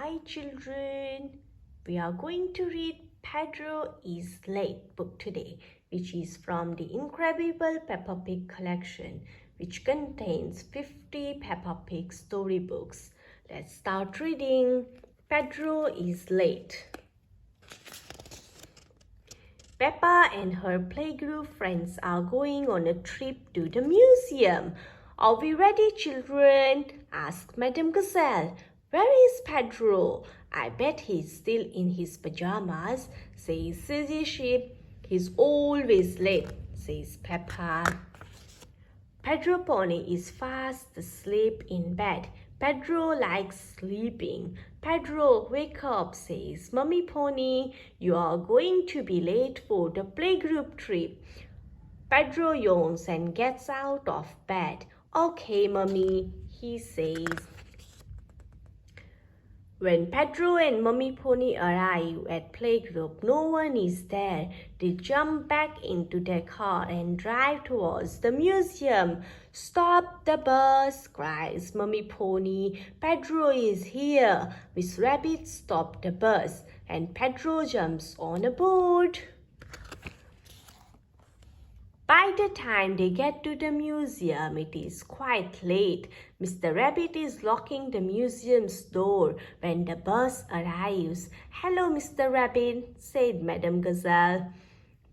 Hi children, we are going to read Pedro is Late book today, which is from the incredible Peppa Pig collection, which contains 50 Peppa Pig storybooks. Let's start reading. Pedro is Late. Peppa and her playgroup friends are going on a trip to the museum. Are we ready, children? Asked Madame Gazelle. Where is Pedro? I bet he's still in his pajamas, says Susie Sheep. He's always late, says Peppa. Pedro Pony is fast asleep in bed. Pedro likes sleeping. Pedro, wake up, says Mummy Pony. You are going to be late for the playgroup trip. Pedro yawns and gets out of bed. Okay, Mummy, he says. When Pedro and Mummy Pony arrive at playgroup, no one is there. They jump back into their car and drive towards the museum. Stop the bus, cries Mummy Pony. Pedro is here. Miss Rabbit stopped the bus and Pedro jumps on a board. By the time they get to the museum, it is quite late. Mr. Rabbit is locking the museum's door when the bus arrives. Hello, Mr. Rabbit, said Madame Gazelle.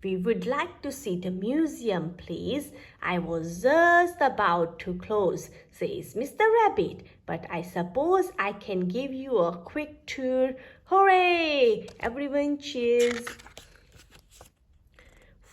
We would like to see the museum, please. I was just about to close, says Mr. Rabbit, but I suppose I can give you a quick tour. Hooray! Everyone cheers.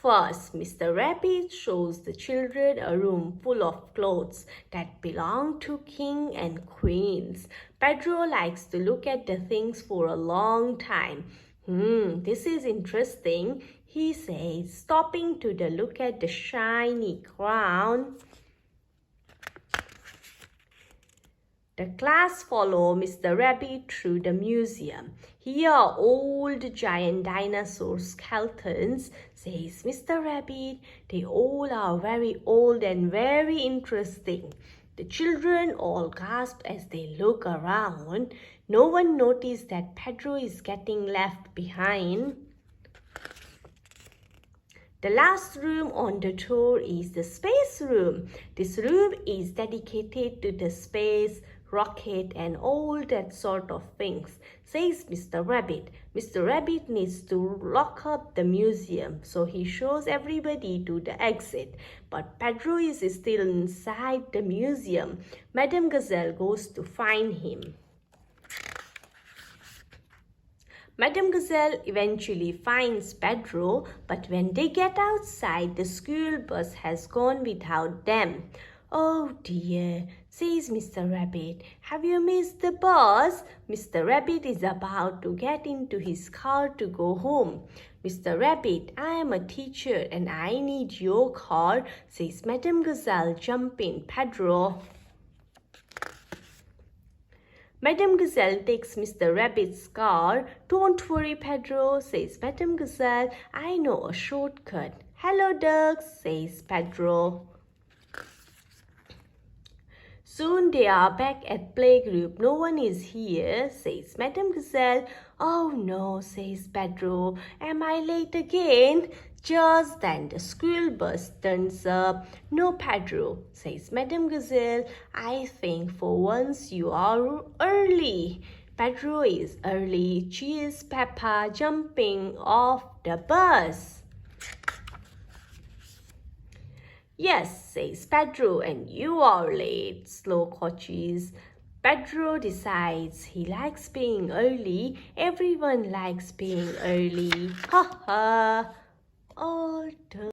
First, Mr. Rabbit shows the children a room full of clothes that belong to kings and queens. Pedro likes to look at the things for a long time. This is interesting, he says, stopping to look at the shiny crown. The class follow Mr. Rabbit through the museum. Here are old giant dinosaur skeletons, says Mr. Rabbit. They all are very old and very interesting. The children all gasp as they look around. No one noticed that Pedro is getting left behind. The last room on the tour is the space room. This room is dedicated to the space, rocket and all that sort of things, says Mr. Rabbit. Mr. Rabbit needs to lock up the museum, so he shows everybody to the exit. But Pedro is still inside the museum. Madame Gazelle goes to find him. Madame Gazelle eventually finds Pedro, but when they get outside, the school bus has gone without them. Oh dear, says Mr. Rabbit. Have you missed the bus? Mr. Rabbit is about to get into his car to go home. Mr. Rabbit, I am a teacher and I need your car, says Madame Gazelle, jumping Pedro. Madame Gazelle takes Mr. Rabbit's car. Don't worry, Pedro, says Madame Gazelle. I know a shortcut. Hello, ducks, says Pedro. Soon they are back at playgroup. No one is here, says Madame Gazelle. Oh no, says Pedro. Am I late again? Just then the school bus turns up. No, Pedro, says Madame Gazelle. I think for once you are early. Pedro is early. Cheers, Peppa, jumping off the bus. Yes, says Pedro, and you are late, Slow coaches. Pedro decides he likes being early. Everyone likes being early. Ha ha. All done.